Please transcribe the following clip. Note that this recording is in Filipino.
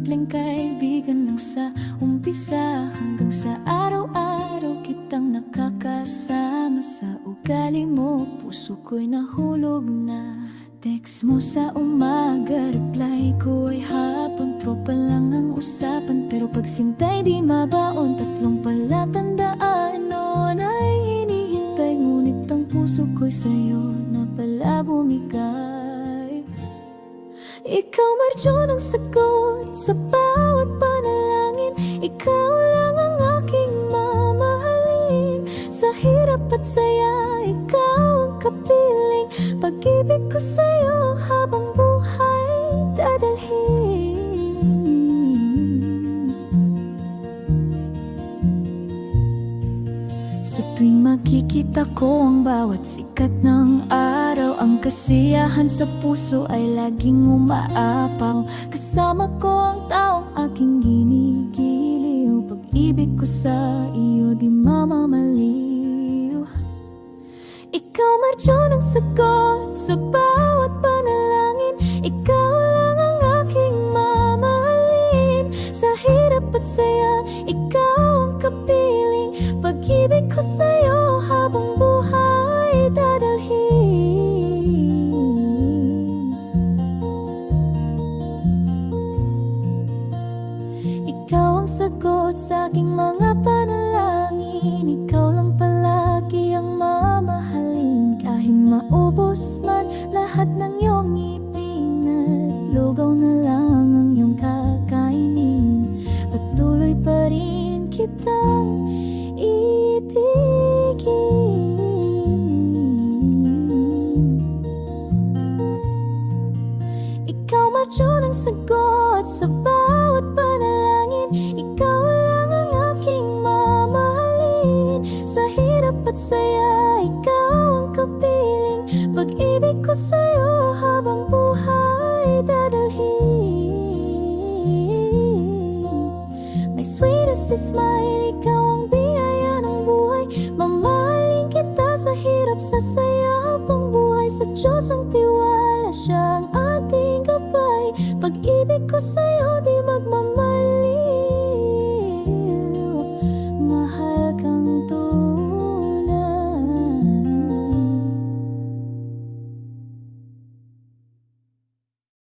simpleng kaibigan lang sa umpisa, hanggang sa araw-araw kitang nakakasama. Sa ugali mo, puso ko'y nahulog na. Text mo sa umaga, reply ko ay hapon. Tropa lang ang usapan, pero pag sintay di mabaon. Tatlong palatandaan noon ay hinihintay, ngunit ang puso ko'y sa'yo na pala bumigay. Ikaw Marjon ang sagot sa bawat panalangin. Ikaw lang ang aking mamahalin. Sa hirap at saya, ikaw ang kapiling. Pag-ibig ko sa'yo habang buhay dadalhin. Sa tuwing makikita ko ang bawat sikat ng araw, ang kasiyahan sa puso ay laging umaapaw. Kasama ko ang taong aking ginigiliw. Pag-ibig ko sa iyo di mamamaliw. Ikaw Marjon ang sagot sa bawat panalangin. Ikaw lang ang aking mamahalin. Sa hirap at saya, ikaw ang kapiling. Pag-ibig ko sa'yo habang buhay dadalhin. Ikaw ang sagot sa aking mga panalangin. Ikaw lang palagi ang mamahalin. Kahit maubos man lahat ng iyong ngipin at lugaw na lang ang iyong kakainin, patuloy pa rin kitang ibigin. Ikaw Marjon ang sagot sa bawat panalangin. Ikaw lang ang aking mamahalin. Sa hirap at saya, ikaw ang kapiling. Pag-ibig ko sa'yo habang buhay dadalhin. My sweetest smile, ikaw ang biyaya ng buhay. Mamahalin kita sa hirap, sa saya habang buhay. Sa Diyos ang tiwala, siya ang ating gabay. Pag-ibig ko sa'yo di magmamahal.